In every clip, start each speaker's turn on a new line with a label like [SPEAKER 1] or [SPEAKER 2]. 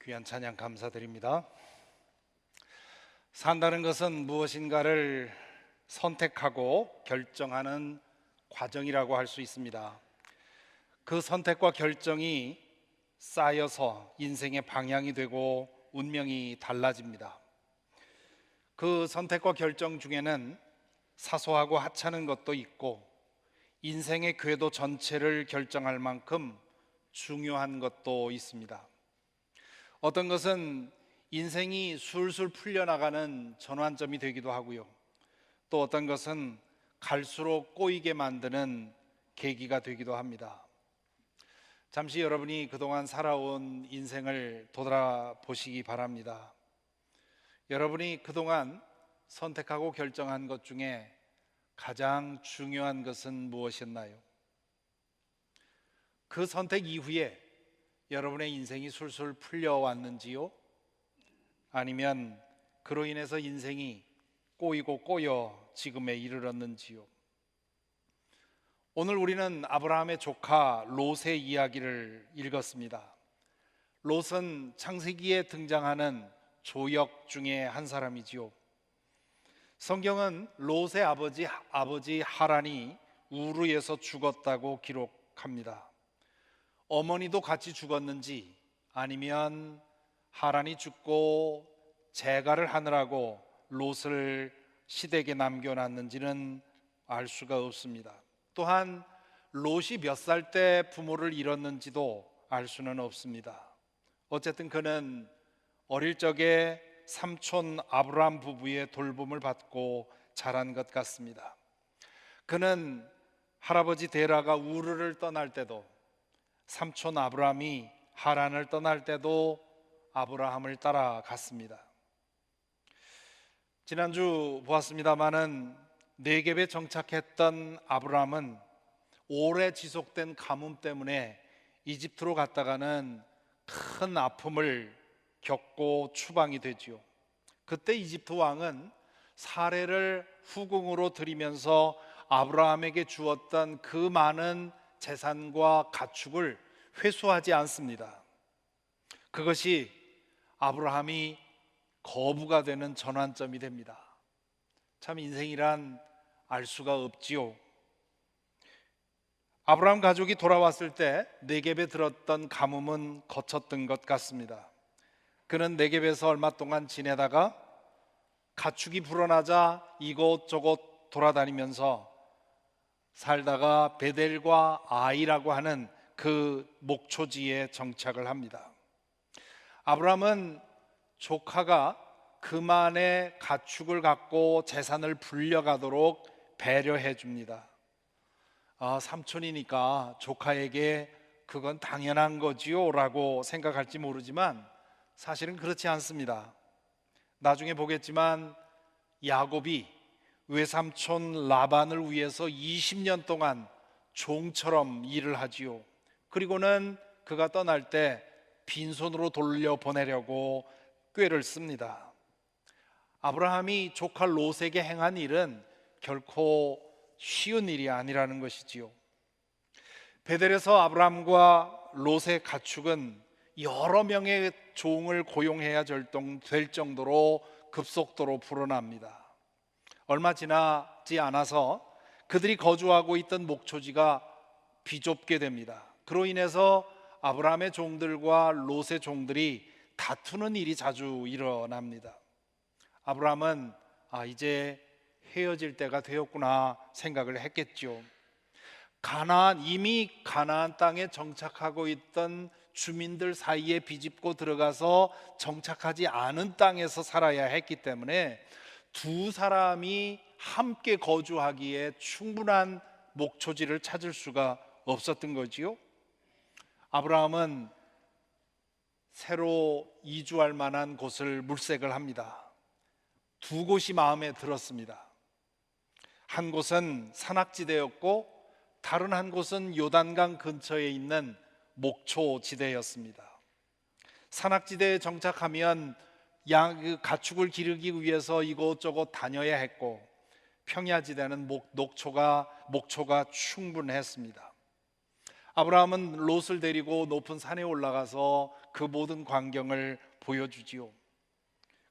[SPEAKER 1] 귀한 찬양 감사드립니다. 산다는 것은 무엇인가를 선택하고 결정하는 과정이라고 할 수 있습니다. 그 선택과 결정이 쌓여서 인생의 방향이 되고 운명이 달라집니다. 그 선택과 결정 중에는 사소하고 하찮은 것도 있고 인생의 궤도 전체를 결정할 만큼 중요한 것도 있습니다. 어떤 것은 인생이 술술 풀려나가는 전환점이 되기도 하고요, 또 어떤 것은 갈수록 꼬이게 만드는 계기가 되기도 합니다. 잠시 여러분이 그동안 살아온 인생을 돌아보시기 바랍니다. 여러분이 그동안 선택하고 결정한 것 중에 가장 중요한 것은 무엇이었나요? 그 선택 이후에 여러분의 인생이 술술 풀려왔는지요? 아니면 그로 인해서 인생이 꼬이고 꼬여 지금에 이르렀는지요? 오늘 우리는 아브라함의 조카 롯의 이야기를 읽었습니다. 롯은 창세기에 등장하는 조역 중에 한 사람이지요. 성경은 롯의 아버지 하란이 우르에서 죽었다고 기록합니다. 어머니도 같이 죽었는지 아니면 하란이 죽고 재가를 하느라고 롯을 시댁에 남겨놨는지는 알 수가 없습니다. 또한 롯이 몇 살 때 부모를 잃었는지도 알 수는 없습니다. 어쨌든 그는 어릴 적에 삼촌 아브람 부부의 돌봄을 받고 자란 것 같습니다. 그는 할아버지 데라가 우르를 떠날 때도, 삼촌 아브람이 하란을 떠날 때도 아브라함을 따라갔습니다. 지난주 보았습니다마는 네겝에 정착했던 아브라함은 오래 지속된 가뭄 때문에 이집트로 갔다가는 큰 아픔을 겪고 추방이 되지요. 그때 이집트 왕은 사례를 후궁으로 들이면서 아브라함에게 주었던 그 많은 재산과 가축을 회수하지 않습니다. 그것이 아브라함이 거부가 되는 전환점이 됩니다. 참 인생이란 알 수가 없지요. 아브라함 가족이 돌아왔을 때 네겝에 들었던 가뭄은 거쳤던 것 같습니다. 그는 네겝에서 얼마 동안 지내다가 가축이 불어나자 이곳저곳 돌아다니면서 살다가 베델과 아이라고 하는 그 목초지에 정착을 합니다. 아브라함은 조카가 그만의 가축을 갖고 재산을 불려가도록 배려해 줍니다. 삼촌이니까 조카에게 그건 당연한 거지요 라고 생각할지 모르지만 사실은 그렇지 않습니다. 나중에 보겠지만 야곱이 외삼촌 라반을 위해서 20년 동안 종처럼 일을 하지요. 그리고는 그가 떠날 때 빈손으로 돌려보내려고 꾀를 씁니다. 아브라함이 조카 롯에게 행한 일은 결코 쉬운 일이 아니라는 것이지요. 베델에서 아브라함과 롯의 가축은 여러 명의 종을 고용해야 될 정도로 급속도로 불어납니다. 얼마 지나지 않아서 그들이 거주하고 있던 목초지가 비좁게 됩니다. 그로 인해서 아브라함의 종들과 롯의 종들이 다투는 일이 자주 일어납니다. 아브라함은 이제 헤어질 때가 되었구나 생각을 했겠죠. 이미 가나안 땅에 정착하고 있던 주민들 사이에 비집고 들어가서 정착하지 않은 땅에서 살아야 했기 때문에 두 사람이 함께 거주하기에 충분한 목초지를 찾을 수가 없었던 거지요. 아브라함은 새로 이주할 만한 곳을 물색을 합니다. 두 곳이 마음에 들었습니다. 한 곳은 산악지대였고 다른 한 곳은 요단강 근처에 있는 목초지대였습니다. 산악지대에 정착하면 가축을 기르기 위해서 이곳저곳 다녀야 했고 평야지대는 목초가 충분했습니다. 아브라함은 롯을 데리고 높은 산에 올라가서 그 모든 광경을 보여주지요.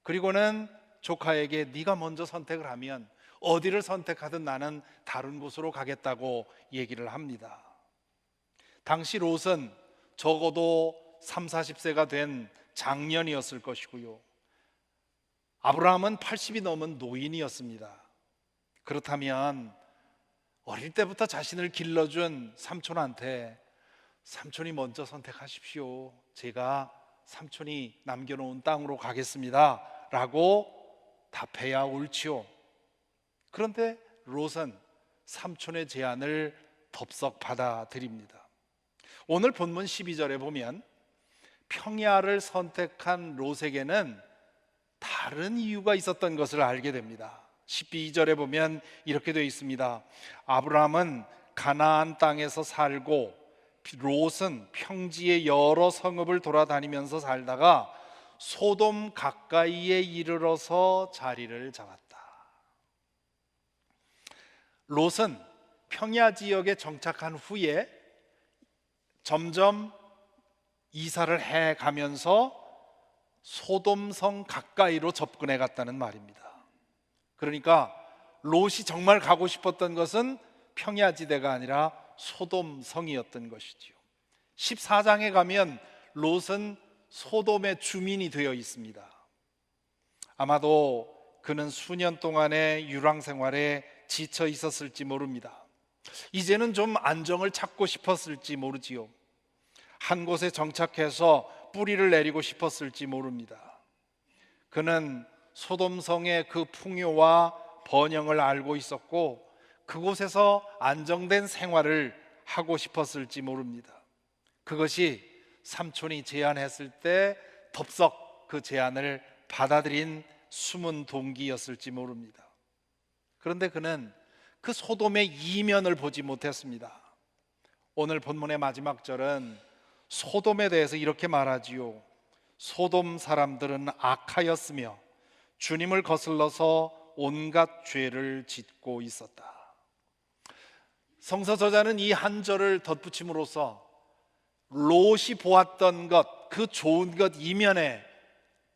[SPEAKER 1] 그리고는 조카에게 네가 먼저 선택을 하면 어디를 선택하든 나는 다른 곳으로 가겠다고 얘기를 합니다. 당시 롯은 적어도 30, 40세가 된 장년이었을 것이고요, 아브라함은 80이 넘은 노인이었습니다. 그렇다면 어릴 때부터 자신을 길러준 삼촌한테 삼촌이 먼저 선택하십시오, 제가 삼촌이 남겨놓은 땅으로 가겠습니다 라고 답해야 옳지요. 그런데 롯은 삼촌의 제안을 덥석 받아들입니다. 오늘 본문 12절에 보면 평야를 선택한 롯에게는 다른 이유가 있었던 것을 알게 됩니다. 12절에 보면 이렇게 되어 있습니다. 아브라함은 가나안 땅에서 살고 롯은 평지의 여러 성읍을 돌아다니면서 살다가 소돔 가까이에 이르러서 자리를 잡았다. 롯은 평야 지역에 정착한 후에 점점 이사를 해 가면서 소돔성 가까이로 접근해 갔다는 말입니다. 그러니까 롯이 정말 가고 싶었던 것은 평야지대가 아니라 소돔성이었던 것이지요. 14장에 가면 롯은 소돔의 주민이 되어 있습니다. 아마도 그는 수년 동안의 유랑 생활에 지쳐 있었을지 모릅니다. 이제는 좀 안정을 찾고 싶었을지 모르지요. 한 곳에 정착해서 뿌리를 내리고 싶었을지 모릅니다. 그는 소돔성의 그 풍요와 번영을 알고 있었고 그곳에서 안정된 생활을 하고 싶었을지 모릅니다. 그것이 삼촌이 제안했을 때 덥석 그 제안을 받아들인 숨은 동기였을지 모릅니다. 그런데 그는 그 소돔의 이면을 보지 못했습니다. 오늘 본문의 마지막 절은 소돔에 대해서 이렇게 말하지요. 소돔 사람들은 악하였으며 주님을 거슬러서 온갖 죄를 짓고 있었다. 성서 저자는 이 한 절을 덧붙임으로써 롯이 보았던 것, 그 좋은 것 이면에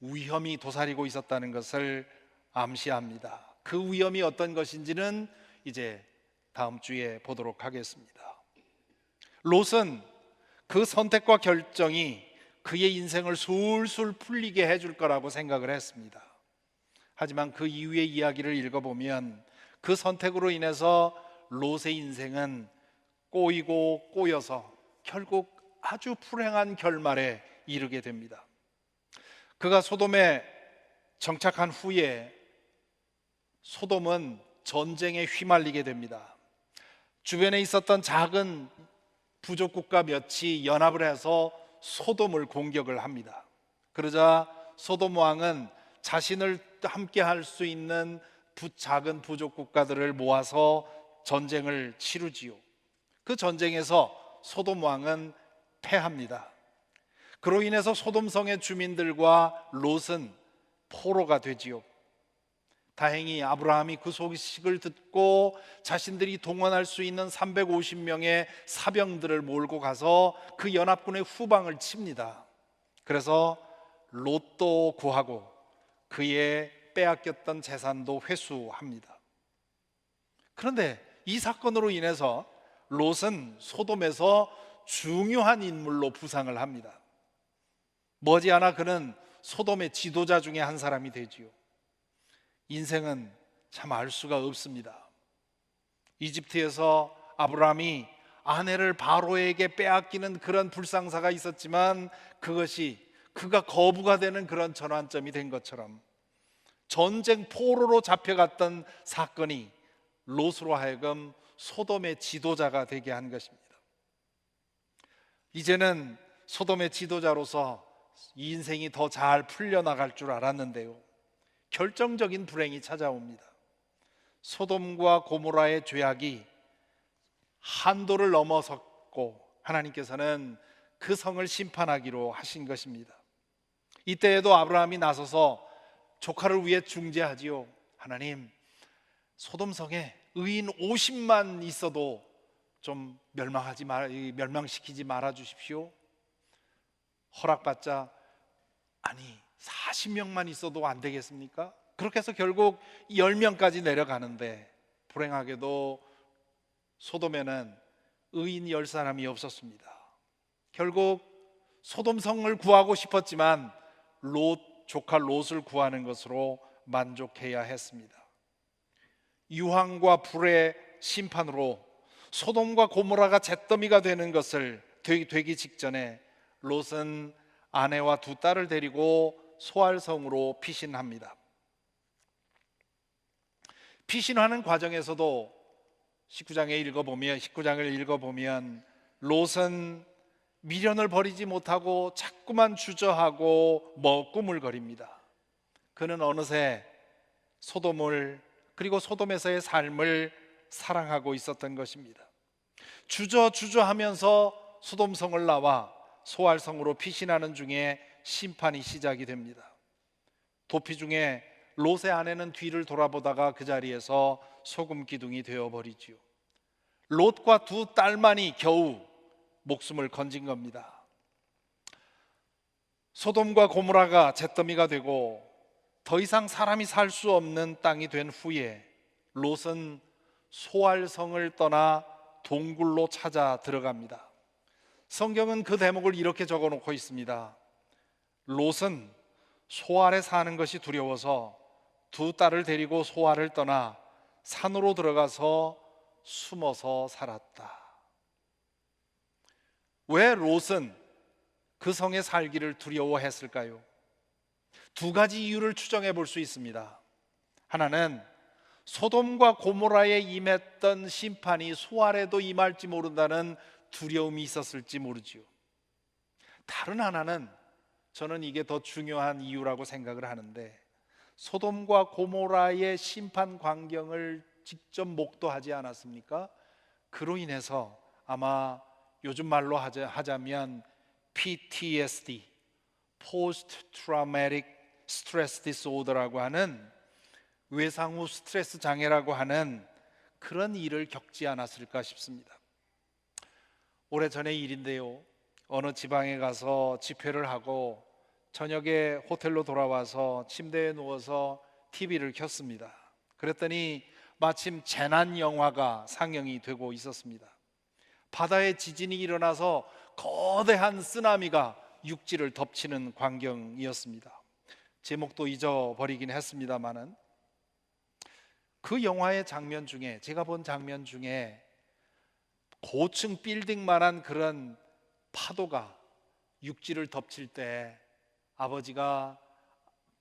[SPEAKER 1] 위험이 도사리고 있었다는 것을 암시합니다. 그 위험이 어떤 것인지는 이제 다음 주에 보도록 하겠습니다. 롯은 그 선택과 결정이 그의 인생을 술술 풀리게 해줄 거라고 생각을 했습니다. 하지만 그 이후의 이야기를 읽어보면 그 선택으로 인해서 롯의 인생은 꼬이고 꼬여서 결국 아주 불행한 결말에 이르게 됩니다. 그가 소돔에 정착한 후에 소돔은 전쟁에 휘말리게 됩니다. 주변에 있었던 작은 부족 국가 몇이 연합을 해서 소돔을 공격을 합니다. 그러자 소돔 왕은 자신을 함께 할 수 있는 작은 부족 국가들을 모아서 전쟁을 치르지요. 그 전쟁에서 소돔 왕은 패합니다. 그로 인해서 소돔성의 주민들과 롯은 포로가 되지요. 다행히 아브라함이 그 소식을 듣고 자신들이 동원할 수 있는 350명의 사병들을 몰고 가서 그 연합군의 후방을 칩니다. 그래서 롯도 구하고 그의 빼앗겼던 재산도 회수합니다. 그런데 이 사건으로 인해서 롯은 소돔에서 중요한 인물로 부상을 합니다. 머지않아 그는 소돔의 지도자 중에 한 사람이 되지요. 인생은 참 알 수가 없습니다. 이집트에서 아브라함이 아내를 바로에게 빼앗기는 그런 불상사가 있었지만 그것이 그가 거부가 되는 그런 전환점이 된 것처럼 전쟁 포로로 잡혀갔던 사건이 롯으로 하여금 소돔의 지도자가 되게 한 것입니다. 이제는 소돔의 지도자로서 이 인생이 더 잘 풀려나갈 줄 알았는데요, 결정적인 불행이 찾아옵니다. 소돔과 고모라의 죄악이 한도를 넘어섰고 하나님께서는 그 성을 심판하기로 하신 것입니다. 이때에도 아브라함이 나서서 조카를 위해 중재하지요. 하나님, 소돔성에 의인 50만 있어도 좀 멸망시키지 말아 주십시오. 허락받자, 아니 40명만 있어도 안 되겠습니까? 그렇게 해서 결국 10명까지 내려가는데, 불행하게도 소돔에는 의인 10사람이 없었습니다. 결국 소돔성을 구하고 싶었지만 조카 롯을 구하는 것으로 만족해야 했습니다. 유황과 불의 심판으로 소돔과 고모라가 잿더미가 되기 직전에 롯은 아내와 두 딸을 데리고 소알성으로 피신합니다. 피신하는 과정에서도 19장을 읽어보면 롯은 미련을 버리지 못하고 자꾸만 주저하고 꾸물거립니다. 그는 어느새 소돔을, 그리고 소돔에서의 삶을 사랑하고 있었던 것입니다. 주저하면서 소돔성을 나와 소알성으로 피신하는 중에 심판이 시작이 됩니다. 도피 중에 롯의 아내는 뒤를 돌아보다가 그 자리에서 소금 기둥이 되어버리지요. 롯과 두 딸만이 겨우 목숨을 건진 겁니다. 소돔과 고모라가 잿더미가 되고 더 이상 사람이 살 수 없는 땅이 된 후에 롯은 소알성을 떠나 동굴로 찾아 들어갑니다. 성경은 그 대목을 이렇게 적어놓고 있습니다. 롯은 소알에 사는 것이 두려워서 두 딸을 데리고 소알을 떠나 산으로 들어가서 숨어서 살았다. 왜 롯은 그 성에 살기를 두려워했을까요? 두 가지 이유를 추정해 볼 수 있습니다. 하나는 소돔과 고모라에 임했던 심판이 소알에도 임할지 모른다는 두려움이 있었을지 모르지요. 다른 하나는, 저는 이게 더 중요한 이유라고 생각을 하는데, 소돔과 고모라의 심판 광경을 직접 목도하지 않았습니까? 그로 인해서 아마 요즘 말로 하자면 PTSD, Post Traumatic Stress Disorder라고 하는, 외상후 스트레스 장애라고 하는 그런 일을 겪지 않았을까 싶습니다. 오래전의 일인데요, 어느 지방에 가서 집회를 하고 저녁에 호텔로 돌아와서 침대에 누워서 TV를 켰습니다. 그랬더니 마침 재난 영화가 상영이 되고 있었습니다. 바다에 지진이 일어나서 거대한 쓰나미가 육지를 덮치는 광경이었습니다. 제목도 잊어버리긴 했습니다마는 그 영화의 장면 중에, 제가 본 장면 중에 고층 빌딩만한 그런 파도가 육지를 덮칠 때 아버지가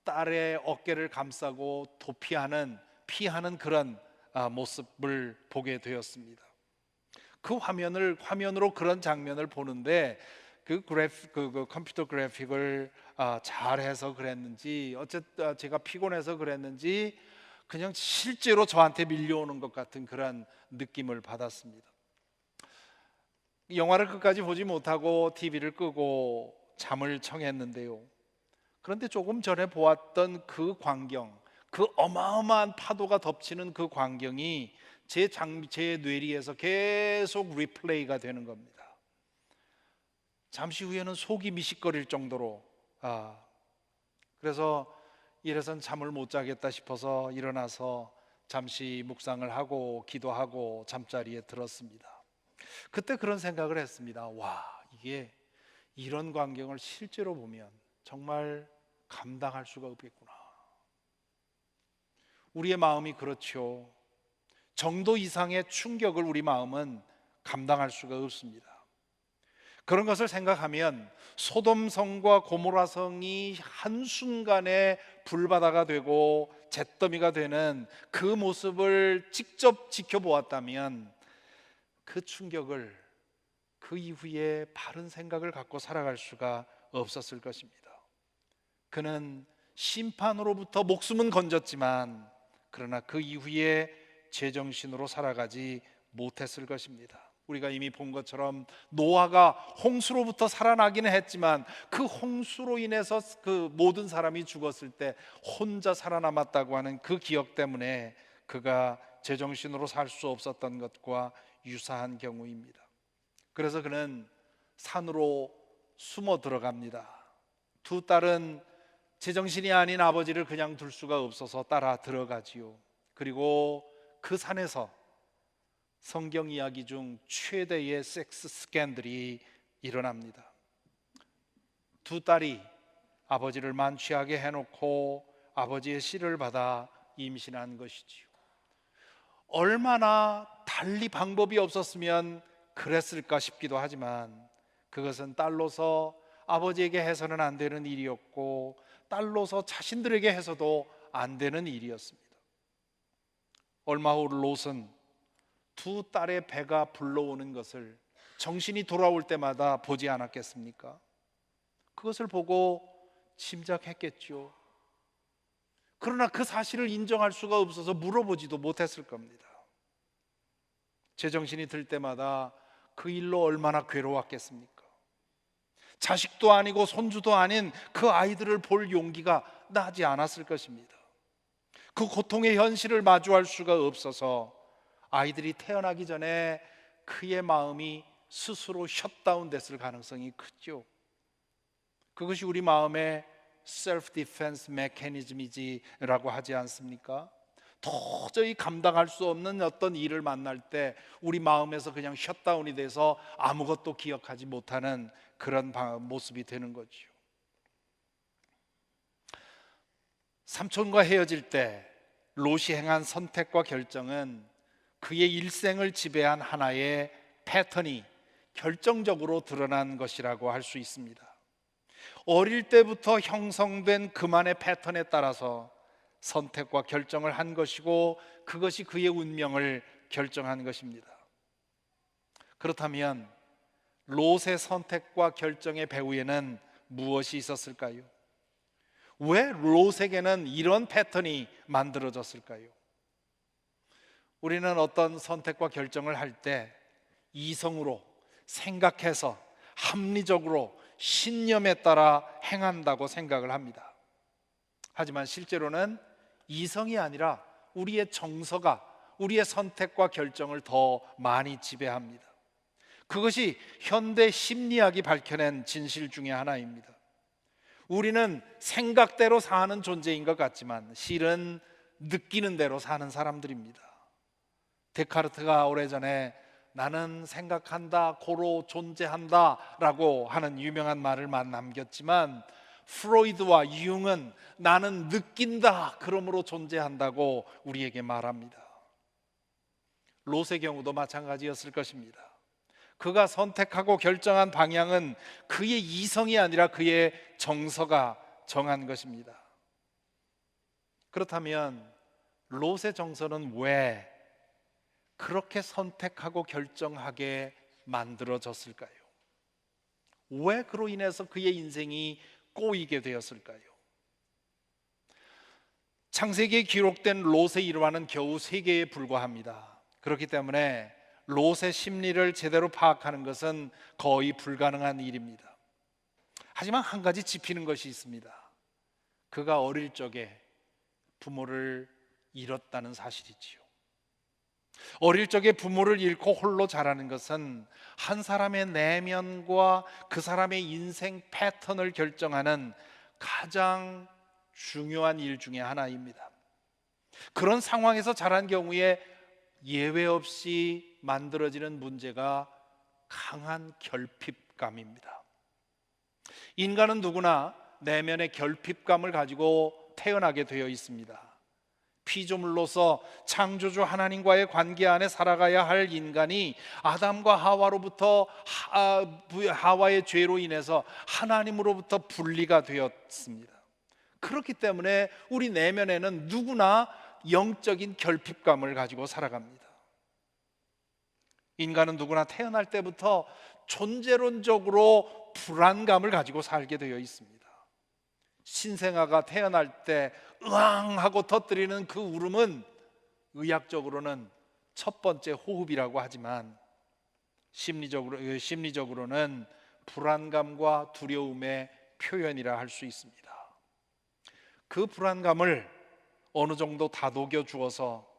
[SPEAKER 1] 딸의 어깨를 감싸고 피하는 그런 모습을 보게 되었습니다. 그 화면으로 그런 장면을 보는데 그 컴퓨터 그래픽을 잘해서 그랬는지, 어쨌든 제가 피곤해서 그랬는지 그냥 실제로 저한테 밀려오는 것 같은 그런 느낌을 받았습니다. 영화를 끝까지 보지 못하고 TV를 끄고 잠을 청했는데요, 그런데 조금 전에 보았던 그 광경, 그 어마어마한 파도가 덮치는 그 광경이 제 뇌리에서 계속 리플레이가 되는 겁니다. 잠시 후에는 속이 미식거릴 정도로, 그래서 이래선 잠을 못 자겠다 싶어서 일어나서 잠시 묵상을 하고 기도하고 잠자리에 들었습니다. 그때 그런 생각을 했습니다. 와, 이게 이런 광경을 실제로 보면 정말 감당할 수가 없겠구나. 우리의 마음이 그렇죠. 정도 이상의 충격을 우리 마음은 감당할 수가 없습니다. 그런 것을 생각하면 소돔성과 고모라성이 한순간에 불바다가 되고 잿더미가 되는 그 모습을 직접 지켜보았다면 그 충격을, 그 이후에 바른 생각을 갖고 살아갈 수가 없었을 것입니다. 그는 심판으로부터 목숨은 건졌지만 그러나 그 이후에 제정신으로 살아가지 못했을 것입니다. 우리가 이미 본 것처럼 노아가 홍수로부터 살아나기는 했지만 그 홍수로 인해서 그 모든 사람이 죽었을 때 혼자 살아남았다고 하는 그 기억 때문에 그가 제정신으로 살 수 없었던 것과 유사한 경우입니다. 그래서 그는 산으로 숨어 들어갑니다. 두 딸은 제정신이 아닌 아버지를 그냥 둘 수가 없어서 따라 들어가지요. 그리고 그 산에서 성경 이야기 중 최대의 섹스 스캔들이 일어납니다. 두 딸이 아버지를 만취하게 해놓고 아버지의 씨를 받아 임신한 것이지요. 얼마나 달리 방법이 없었으면 그랬을까 싶기도 하지만 그것은 딸로서 아버지에게 해서는 안 되는 일이었고 딸로서 자신들에게 해서도 안 되는 일이었습니다. 얼마 후 롯은 두 딸의 배가 불러오는 것을 정신이 돌아올 때마다 보지 않았겠습니까? 그것을 보고 짐작했겠죠. 그러나 그 사실을 인정할 수가 없어서 물어보지도 못했을 겁니다. 제정신이 들 때마다 그 일로 얼마나 괴로웠겠습니까? 자식도 아니고 손주도 아닌 그 아이들을 볼 용기가 나지 않았을 것입니다. 그 고통의 현실을 마주할 수가 없어서 아이들이 태어나기 전에 그의 마음이 스스로 셧다운 됐을 가능성이 크죠. 그것이 우리 마음의 self defense mechanism이지라고 하지 않습니까? 도저히 감당할 수 없는 어떤 일을 만날 때 우리 마음에서 그냥 셧다운이 돼서 아무것도 기억하지 못하는 그런 모습이 되는 거죠. 삼촌과 헤어질 때 롯이 행한 선택과 결정은 그의 일생을 지배한 하나의 패턴이 결정적으로 드러난 것이라고 할 수 있습니다. 어릴 때부터 형성된 그만의 패턴에 따라서 선택과 결정을 한 것이고 그것이 그의 운명을 결정한 것입니다. 그렇다면 롯의 선택과 결정의 배후에는 무엇이 있었을까요? 왜 롯에게는 이런 패턴이 만들어졌을까요? 우리는 어떤 선택과 결정을 할 때 이성으로 생각해서 합리적으로 신념에 따라 행한다고 생각을 합니다. 하지만 실제로는 이성이 아니라 우리의 정서가 우리의 선택과 결정을 더 많이 지배합니다. 그것이 현대 심리학이 밝혀낸 진실 중에 하나입니다. 우리는 생각대로 사는 존재인 것 같지만 실은 느끼는 대로 사는 사람들입니다. 데카르트가 오래전에 나는 생각한다, 고로 존재한다 라고 하는 유명한 말을 남겼지만 프로이드와 융은 나는 느낀다, 그러므로 존재한다고 우리에게 말합니다. 롯의 경우도 마찬가지였을 것입니다. 그가 선택하고 결정한 방향은 그의 이성이 아니라 그의 정서가 정한 것입니다. 그렇다면 롯의 정서는 왜 그렇게 선택하고 결정하게 만들어졌을까요? 왜 그로 인해서 그의 인생이 꼬이게 되었을까요? 창세기에 기록된 롯의 일화는 겨우 3개에 불과합니다. 그렇기 때문에 롯의 심리를 제대로 파악하는 것은 거의 불가능한 일입니다. 하지만 한 가지 짚히는 것이 있습니다. 그가 어릴 적에 부모를 잃었다는 사실이지요. 어릴 적에 부모를 잃고 홀로 자라는 것은 한 사람의 내면과 그 사람의 인생 패턴을 결정하는 가장 중요한 일 중에 하나입니다. 그런 상황에서 자란 경우에 예외 없이 만들어지는 문제가 강한 결핍감입니다. 인간은 누구나 내면의 결핍감을 가지고 태어나게 되어 있습니다. 피조물로서 창조주 하나님과의 관계 안에 살아가야 할 인간이 아담과 하와로부터 하와의 죄로 인해서 하나님으로부터 분리가 되었습니다. 그렇기 때문에 우리 내면에는 누구나 영적인 결핍감을 가지고 살아갑니다. 인간은 누구나 태어날 때부터 존재론적으로 불안감을 가지고 살게 되어 있습니다. 신생아가 태어날 때 으앙 하고 터뜨리는 그 울음은 의학적으로는 첫 번째 호흡이라고 하지만 심리적으로는 불안감과 두려움의 표현이라 할 수 있습니다. 그 불안감을 어느 정도 다독여 주어서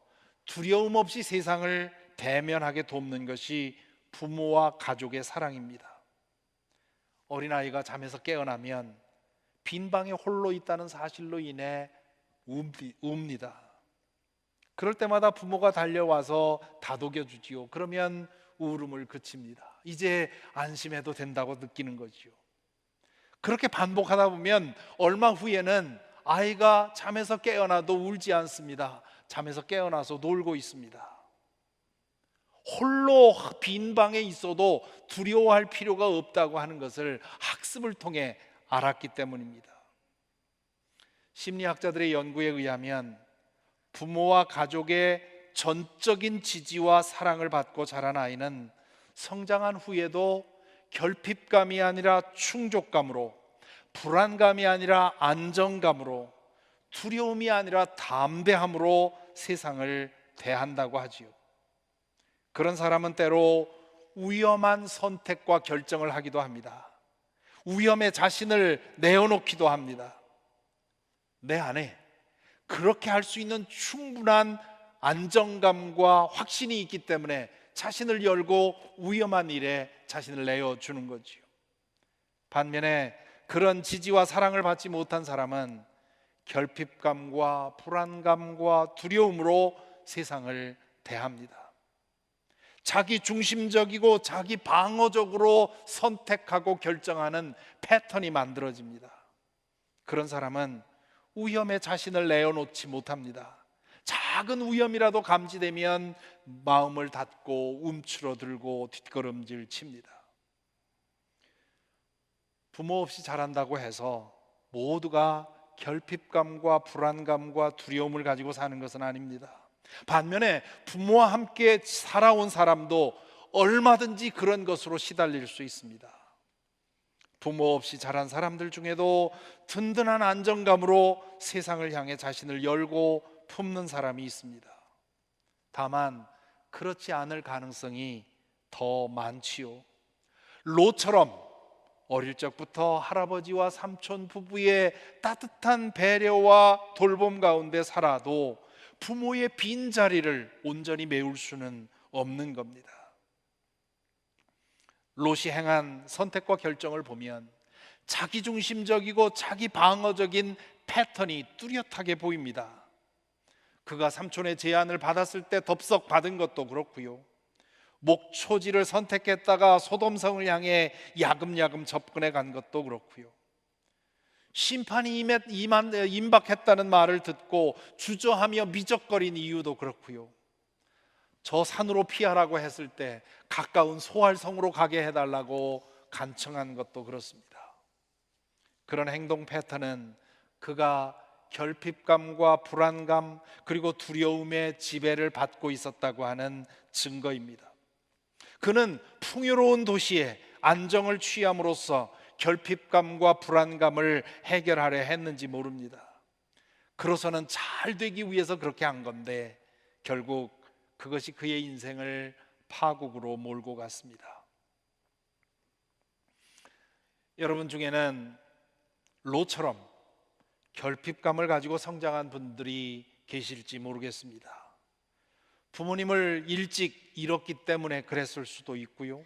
[SPEAKER 1] 두려움 없이 세상을 대면하게 돕는 것이 부모와 가족의 사랑입니다. 어린아이가 잠에서 깨어나면 빈 방에 홀로 있다는 사실로 인해 웁니다. 그럴 때마다 부모가 달려와서 다독여 주지요. 그러면 울음을 그칩니다. 이제 안심해도 된다고 느끼는 거지요. 그렇게 반복하다 보면 얼마 후에는 아이가 잠에서 깨어나도 울지 않습니다. 잠에서 깨어나서 놀고 있습니다. 홀로 빈 방에 있어도 두려워할 필요가 없다고 하는 것을 학습을 통해 알았기 때문입니다. 심리학자들의 연구에 의하면 부모와 가족의 전적인 지지와 사랑을 받고 자란 아이는 성장한 후에도 결핍감이 아니라 충족감으로, 불안감이 아니라 안정감으로, 두려움이 아니라 담대함으로 세상을 대한다고 하지요. 그런 사람은 때로 위험한 선택과 결정을 하기도 합니다. 위험에 자신을 내어놓기도 합니다. 내 안에 그렇게 할 수 있는 충분한 안정감과 확신이 있기 때문에 자신을 열고 위험한 일에 자신을 내어주는 거지요. 반면에 그런 지지와 사랑을 받지 못한 사람은 결핍감과 불안감과 두려움으로 세상을 대합니다. 자기 중심적이고 자기 방어적으로 선택하고 결정하는 패턴이 만들어집니다. 그런 사람은 위험에 자신을 내어놓지 못합니다. 작은 위험이라도 감지되면 마음을 닫고 움츠러들고 뒷걸음질 칩니다. 부모 없이 자란다고 해서 모두가 결핍감과 불안감과 두려움을 가지고 사는 것은 아닙니다. 반면에 부모와 함께 살아온 사람도 얼마든지 그런 것으로 시달릴 수 있습니다. 부모 없이 자란 사람들 중에도 든든한 안정감으로 세상을 향해 자신을 열고 품는 사람이 있습니다. 다만 그렇지 않을 가능성이 더 많지요. 롯처럼 어릴 적부터 할아버지와 삼촌 부부의 따뜻한 배려와 돌봄 가운데 살아도 부모의 빈자리를 온전히 메울 수는 없는 겁니다. 롯이 행한 선택과 결정을 보면 자기중심적이고 자기 방어적인 패턴이 뚜렷하게 보입니다. 그가 삼촌의 제안을 받았을 때 덥석 받은 것도 그렇고요, 목초지를 선택했다가 소돔성을 향해 야금야금 접근해 간 것도 그렇고요, 심판이 임박했다는 말을 듣고 주저하며 미적거린 이유도 그렇고요, 저 산으로 피하라고 했을 때 가까운 소알성으로 가게 해달라고 간청한 것도 그렇습니다. 그런 행동 패턴은 그가 결핍감과 불안감 그리고 두려움의 지배를 받고 있었다고 하는 증거입니다. 그는 풍요로운 도시에 안정을 취함으로써 결핍감과 불안감을 해결하려 했는지 모릅니다. 그로서는 잘 되기 위해서 그렇게 한 건데 결국 그것이 그의 인생을 파국으로 몰고 갔습니다. 여러분 중에는 롯처럼 결핍감을 가지고 성장한 분들이 계실지 모르겠습니다. 부모님을 일찍 잃었기 때문에 그랬을 수도 있고요,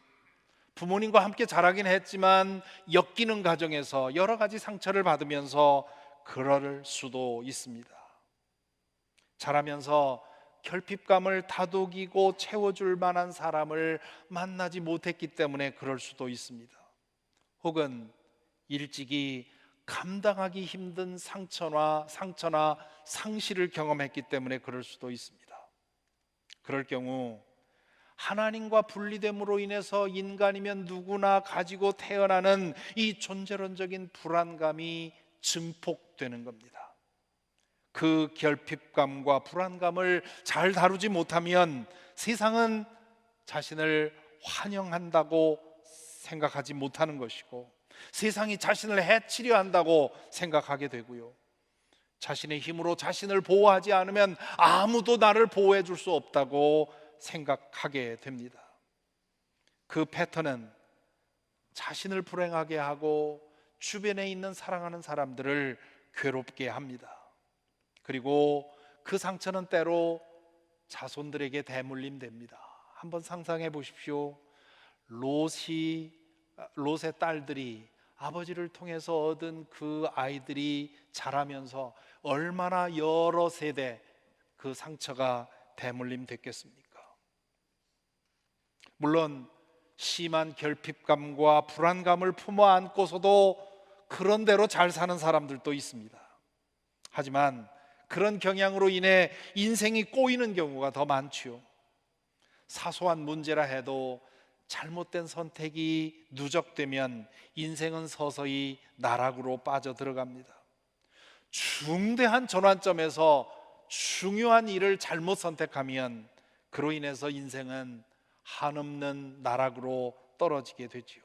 [SPEAKER 1] 부모님과 함께 자라긴 했지만 엮이는 가정에서 여러 가지 상처를 받으면서 그럴 수도 있습니다. 자라면서 결핍감을 다독이고 채워줄 만한 사람을 만나지 못했기 때문에 그럴 수도 있습니다. 혹은 일찍이 감당하기 힘든 상처나 상실을 경험했기 때문에 그럴 수도 있습니다. 그럴 경우 하나님과 분리됨으로 인해서 인간이면 누구나 가지고 태어나는 이 존재론적인 불안감이 증폭되는 겁니다. 그 결핍감과 불안감을 잘 다루지 못하면 세상은 자신을 환영한다고 생각하지 못하는 것이고, 세상이 자신을 해치려 한다고 생각하게 되고요, 자신의 힘으로 자신을 보호하지 않으면 아무도 나를 보호해 줄 수 없다고 생각하게 됩니다. 그 패턴은 자신을 불행하게 하고 주변에 있는 사랑하는 사람들을 괴롭게 합니다. 그리고 그 상처는 때로 자손들에게 대물림됩니다. 한번 상상해 보십시오. 롯의 딸들이 아버지를 통해서 얻은 그 아이들이 자라면서 얼마나 여러 세대 그 상처가 대물림 됐겠습니까? 물론 심한 결핍감과 불안감을 품어 안고서도 그런 대로 잘 사는 사람들도 있습니다. 하지만 그런 경향으로 인해 인생이 꼬이는 경우가 더 많지요. 사소한 문제라 해도 잘못된 선택이 누적되면 인생은 서서히 나락으로 빠져들어갑니다. 중대한 전환점에서 중요한 일을 잘못 선택하면 그로 인해서 인생은 한없는 나락으로 떨어지게 되지요.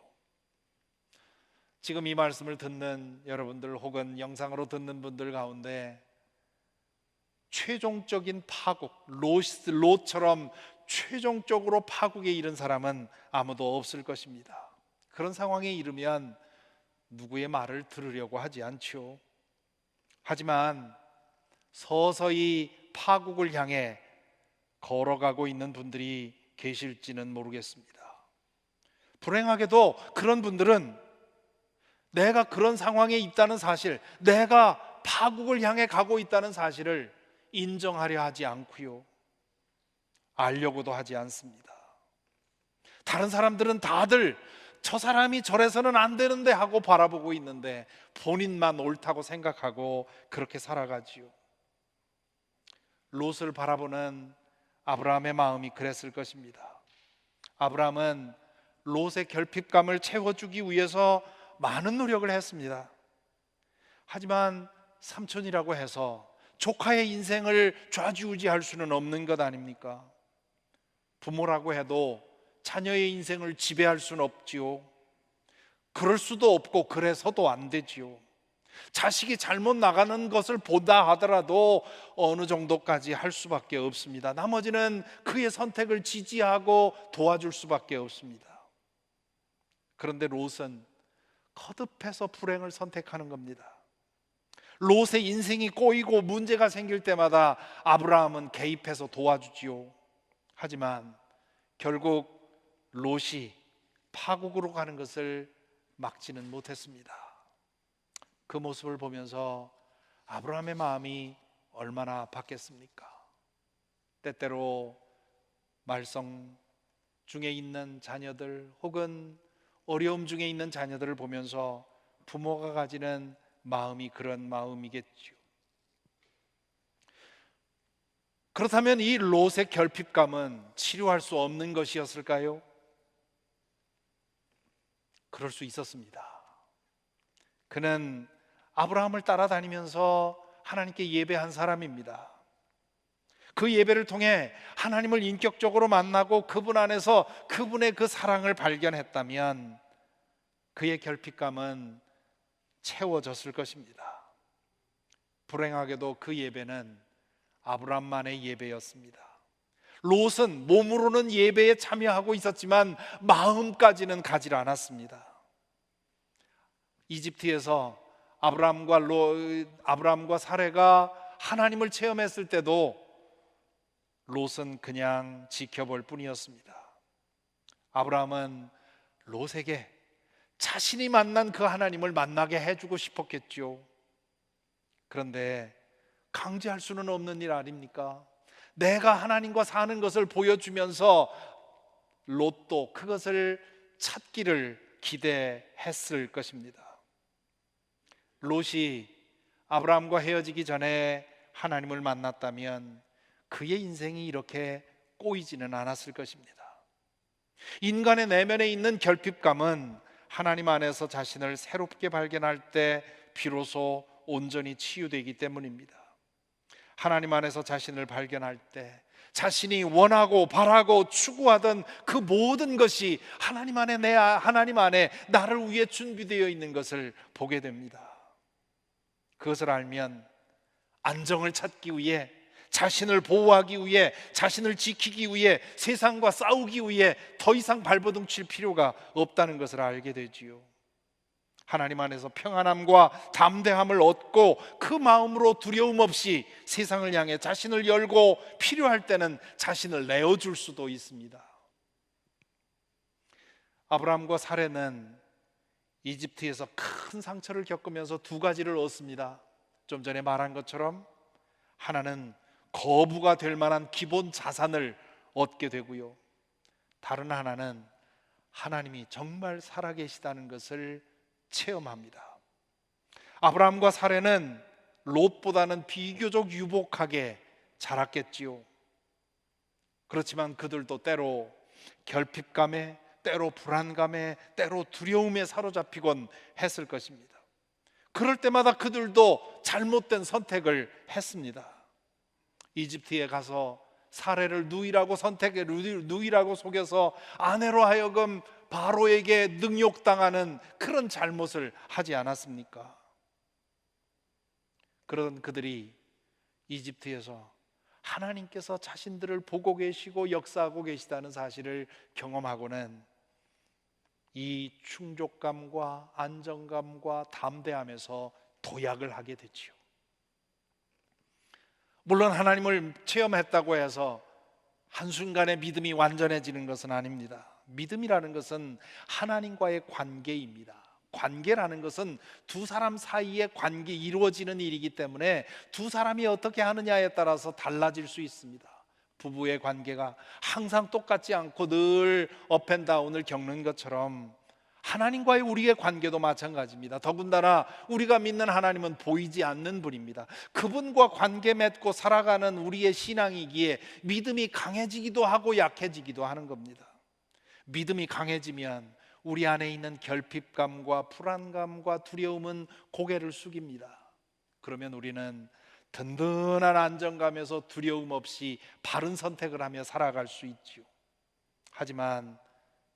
[SPEAKER 1] 지금 이 말씀을 듣는 여러분들 혹은 영상으로 듣는 분들 가운데 최종적인 파국, 롯처럼 최종적으로 파국에 이른 사람은 아무도 없을 것입니다. 그런 상황에 이르면 누구의 말을 들으려고 하지 않죠. 하지만 서서히 파국을 향해 걸어가고 있는 분들이 계실지는 모르겠습니다. 불행하게도 그런 분들은 내가 그런 상황에 있다는 사실, 내가 파국을 향해 가고 있다는 사실을 인정하려 하지 않고요, 알려고도 하지 않습니다. 다른 사람들은 다들 저 사람이 저래서는 안 되는데 하고 바라보고 있는데 본인만 옳다고 생각하고 그렇게 살아가지요. 롯을 바라보는 아브라함의 마음이 그랬을 것입니다. 아브라함은 롯의 결핍감을 채워주기 위해서 많은 노력을 했습니다. 하지만 삼촌이라고 해서 조카의 인생을 좌지우지할 수는 없는 것 아닙니까? 부모라고 해도 자녀의 인생을 지배할 수는 없지요. 그럴 수도 없고 그래서도 안 되지요. 자식이 잘못 나가는 것을 본다 하더라도 어느 정도까지 할 수밖에 없습니다. 나머지는 그의 선택을 지지하고 도와줄 수밖에 없습니다. 그런데 롯은 거듭해서 불행을 선택하는 겁니다. 롯의 인생이 꼬이고 문제가 생길 때마다 아브라함은 개입해서 도와주지요. 하지만 결국 롯이 파국으로 가는 것을 막지는 못했습니다. 그 모습을 보면서 아브라함의 마음이 얼마나 아팠겠습니까? 때때로 말썽 중에 있는 자녀들 혹은 어려움 중에 있는 자녀들을 보면서 부모가 가지는 마음이 그런 마음이겠죠. 그렇다면 이 롯의 결핍감은 치료할 수 없는 것이었을까요? 그럴 수 있었습니다. 그는 아브라함을 따라다니면서 하나님께 예배한 사람입니다. 그 예배를 통해 하나님을 인격적으로 만나고 그분 안에서 그분의 그 사랑을 발견했다면 그의 결핍감은 채워졌을 것입니다. 불행하게도 그 예배는 아브라함만의 예배였습니다. 롯은 몸으로는 예배에 참여하고 있었지만 마음까지는 가지 않았습니다. 이집트에서 아브라함과 사레가 하나님을 체험했을 때도 롯은 그냥 지켜볼 뿐이었습니다. 아브라함은 롯에게 자신이 만난 그 하나님을 만나게 해주고 싶었겠죠. 그런데 강제할 수는 없는 일 아닙니까? 내가 하나님과 사는 것을 보여주면서 롯도 그것을 찾기를 기대했을 것입니다. 롯이 아브라함과 헤어지기 전에 하나님을 만났다면 그의 인생이 이렇게 꼬이지는 않았을 것입니다. 인간의 내면에 있는 결핍감은 하나님 안에서 자신을 새롭게 발견할 때 비로소 온전히 치유되기 때문입니다. 하나님 안에서 자신을 발견할 때 자신이 원하고 바라고 추구하던 그 모든 것이 하나님 안에 나를 위해 준비되어 있는 것을 보게 됩니다. 그것을 알면 안정을 찾기 위해, 자신을 보호하기 위해, 자신을 지키기 위해, 세상과 싸우기 위해 더 이상 발버둥 칠 필요가 없다는 것을 알게 되지요. 하나님 안에서 평안함과 담대함을 얻고 그 마음으로 두려움 없이 세상을 향해 자신을 열고 필요할 때는 자신을 내어줄 수도 있습니다. 아브라함과 사레는 이집트에서 큰 상처를 겪으면서 두 가지를 얻습니다. 좀 전에 말한 것처럼 하나는 거부가 될 만한 기본 자산을 얻게 되고요, 다른 하나는 하나님이 정말 살아계시다는 것을 체험합니다. 아브라함과 사레는 롯보다는 비교적 유복하게 자랐겠지요. 그렇지만 그들도 때로 결핍감에, 때로 불안감에, 때로 두려움에 사로잡히곤 했을 것입니다. 그럴 때마다 그들도 잘못된 선택을 했습니다. 이집트에 가서 사례를 누이라고 누이라고 속여서 아내로 하여금 바로에게 능욕당하는 그런 잘못을 하지 않았습니까? 그런 그들이 이집트에서 하나님께서 자신들을 보고 계시고 역사하고 계시다는 사실을 경험하고는 이 충족감과 안정감과 담대함에서 도약을 하게 되지요. 물론 하나님을 체험했다고 해서 한순간에 믿음이 완전해지는 것은 아닙니다. 믿음이라는 것은 하나님과의 관계입니다. 관계라는 것은 두 사람 사이의 관계, 이루어지는 일이기 때문에 두 사람이 어떻게 하느냐에 따라서 달라질 수 있습니다. 부부의 관계가 항상 똑같지 않고 늘 업앤다운을 겪는 것처럼 하나님과의 우리의 관계도 마찬가지입니다. 더군다나 우리가 믿는 하나님은 보이지 않는 분입니다. 그분과 관계 맺고 살아가는 우리의 신앙이기에 믿음이 강해지기도 하고 약해지기도 하는 겁니다. 믿음이 강해지면 우리 안에 있는 결핍감과 불안감과 두려움은 고개를 숙입니다. 그러면 우리는 든든한 안정감에서 두려움 없이 바른 선택을 하며 살아갈 수 있지요. 하지만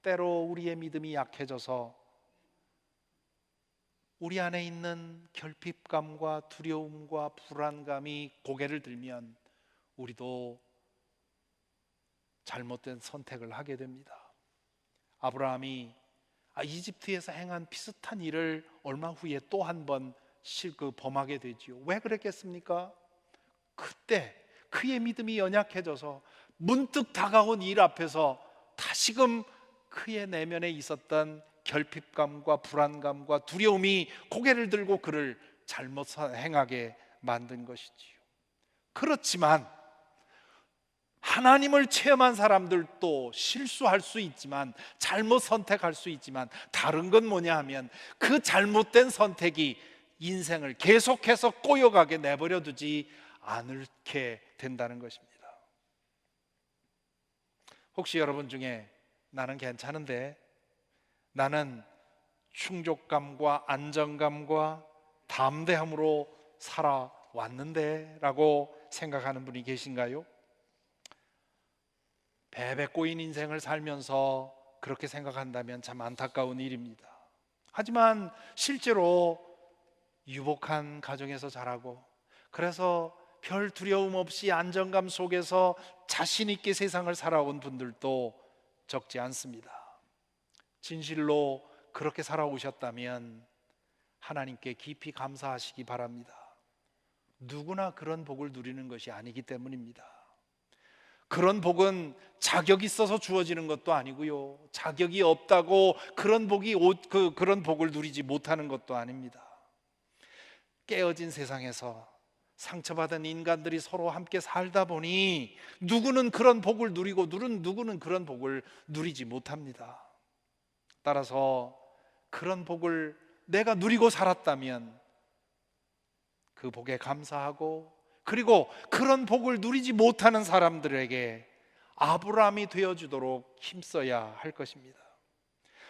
[SPEAKER 1] 때로 우리의 믿음이 약해져서 우리 안에 있는 결핍감과 두려움과 불안감이 고개를 들면 우리도 잘못된 선택을 하게 됩니다. 아브라함이 이집트에서 행한 비슷한 일을 얼마 후에 또 한 번 범하게 되지요. 왜 그랬겠습니까? 그때 그의 믿음이 연약해져서 문득 다가온 일 앞에서 다시금 그의 내면에 있었던 결핍감과 불안감과 두려움이 고개를 들고 그를 잘못 행하게 만든 것이지요. 그렇지만 하나님을 체험한 사람들도 실수할 수 있지만, 잘못 선택할 수 있지만, 다른 건 뭐냐 하면 그 잘못된 선택이 인생을 계속해서 꼬여가게 내버려 두지 않게 된다는 것입니다. 혹시 여러분 중에 나는 괜찮은데, 나는 충족감과 안정감과 담대함으로 살아왔는데 라고 생각하는 분이 계신가요? 배배 꼬인 인생을 살면서 그렇게 생각한다면 참 안타까운 일입니다. 하지만 실제로 유복한 가정에서 자라고, 그래서 별 두려움 없이 안정감 속에서 자신 있게 세상을 살아온 분들도 적지 않습니다. 진실로 그렇게 살아오셨다면 하나님께 깊이 감사하시기 바랍니다. 누구나 그런 복을 누리는 것이 아니기 때문입니다. 그런 복은 자격 있어서 주어지는 것도 아니고요, 자격이 없다고 그런 복을 누리지 못하는 것도 아닙니다. 깨어진 세상에서 상처받은 인간들이 서로 함께 살다 보니 누구는 그런 복을 누리고 누구는 그런 복을 누리지 못합니다. 따라서 그런 복을 내가 누리고 살았다면 그 복에 감사하고, 그리고 그런 복을 누리지 못하는 사람들에게 아브라함이 되어주도록 힘써야 할 것입니다.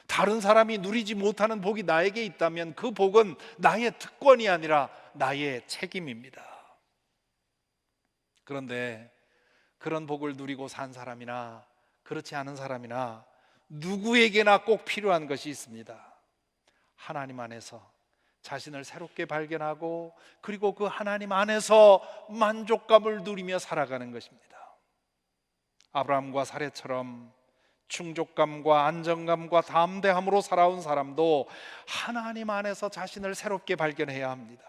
[SPEAKER 1] 다른 사람이 누리지 못하는 복이 나에게 있다면 그 복은 나의 특권이 아니라 나의 책임입니다. 그런데 그런 복을 누리고 산 사람이나 그렇지 않은 사람이나 누구에게나 꼭 필요한 것이 있습니다. 하나님 안에서 자신을 새롭게 발견하고, 그리고 그 하나님 안에서 만족감을 누리며 살아가는 것입니다. 아브라함과 사레처럼 충족감과 안정감과 담대함으로 살아온 사람도 하나님 안에서 자신을 새롭게 발견해야 합니다.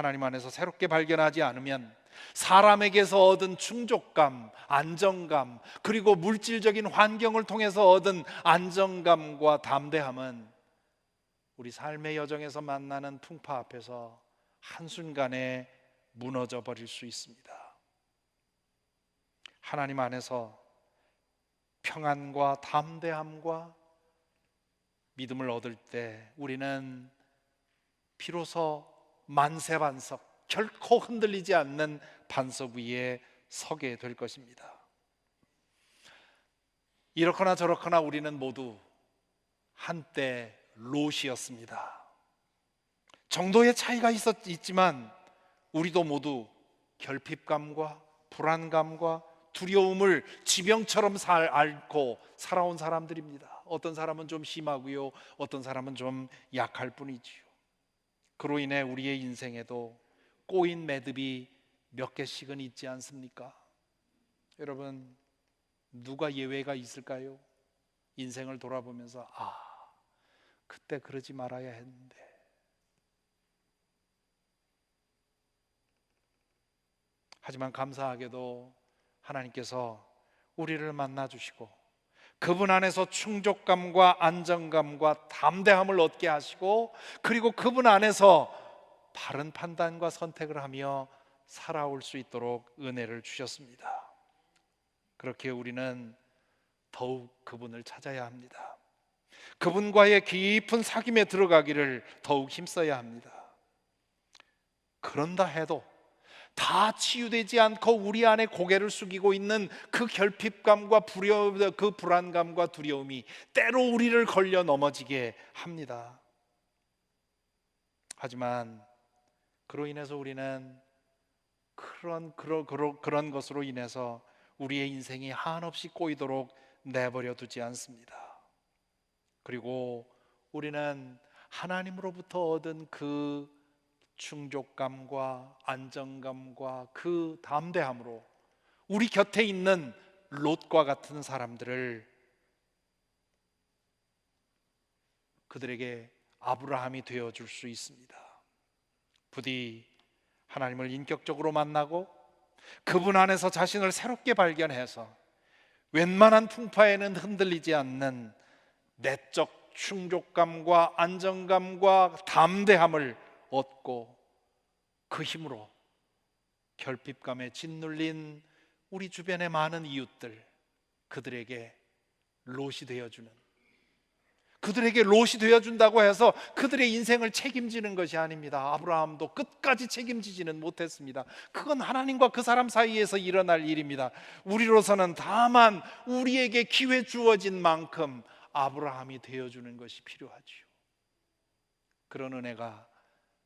[SPEAKER 1] 하나님 안에서 새롭게 발견하지 않으면 사람에게서 얻은 충족감, 안정감, 그리고 물질적인 환경을 통해서 얻은 안정감과 담대함은 우리 삶의 여정에서 만나는 풍파 앞에서 한순간에 무너져 버릴 수 있습니다. 하나님 안에서 평안과 담대함과 믿음을 얻을 때 우리는 비로소 만세반석, 결코 흔들리지 않는 반석 위에 서게 될 것입니다. 이렇거나 저렇거나 우리는 모두 한때 롯이었습니다. 정도의 차이가 있지만 우리도 모두 결핍감과 불안감과 두려움을 지병처럼 앓고 살아온 사람들입니다. 어떤 사람은 좀 심하고요, 어떤 사람은 좀 약할 뿐이지요. 그로 인해 우리의 인생에도 꼬인 매듭이 몇 개씩은 있지 않습니까? 여러분, 누가 예외가 있을까요? 인생을 돌아보면서 그때 그러지 말아야 했는데. 하지만 감사하게도 하나님께서 우리를 만나주시고 그분 안에서 충족감과 안정감과 담대함을 얻게 하시고, 그리고 그분 안에서 바른 판단과 선택을 하며 살아올 수 있도록 은혜를 주셨습니다. 그렇게 우리는 더욱 그분을 찾아야 합니다. 그분과의 깊은 사귐에 들어가기를 더욱 힘써야 합니다. 그런다 해도 다 치유되지 않고 우리 안에 고개를 숙이고 있는 그 결핍감과 그 불안감과 두려움이 때로 우리를 걸려 넘어지게 합니다. 하지만 그로 인해서 우리는 그런 것으로 인해서 우리의 인생이 한없이 꼬이도록 내버려 두지 않습니다. 그리고 우리는 하나님으로부터 얻은 그 충족감과 안정감과 그 담대함으로 우리 곁에 있는 롯과 같은 사람들을 그들에게 아브라함이 되어줄 수 있습니다. 부디 하나님을 인격적으로 만나고 그분 안에서 자신을 새롭게 발견해서 웬만한 풍파에는 흔들리지 않는 내적 충족감과 안정감과 담대함을 얻고 그 힘으로 결핍감에 짓눌린 우리 주변의 많은 이웃들, 그들에게 롯이 되어주는, 그들에게 롯이 되어준다고 해서 그들의 인생을 책임지는 것이 아닙니다. 아브라함도 끝까지 책임지지는 못했습니다. 그건 하나님과 그 사람 사이에서 일어날 일입니다. 우리로서는 다만 우리에게 기회 주어진 만큼 아브라함이 되어주는 것이 필요하지요. 그런 은혜가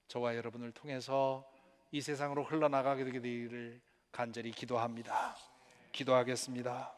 [SPEAKER 1] 저와 여러분을 통해서 이 세상으로 흘러나가게 되기를 간절히 기도합니다. 기도하겠습니다.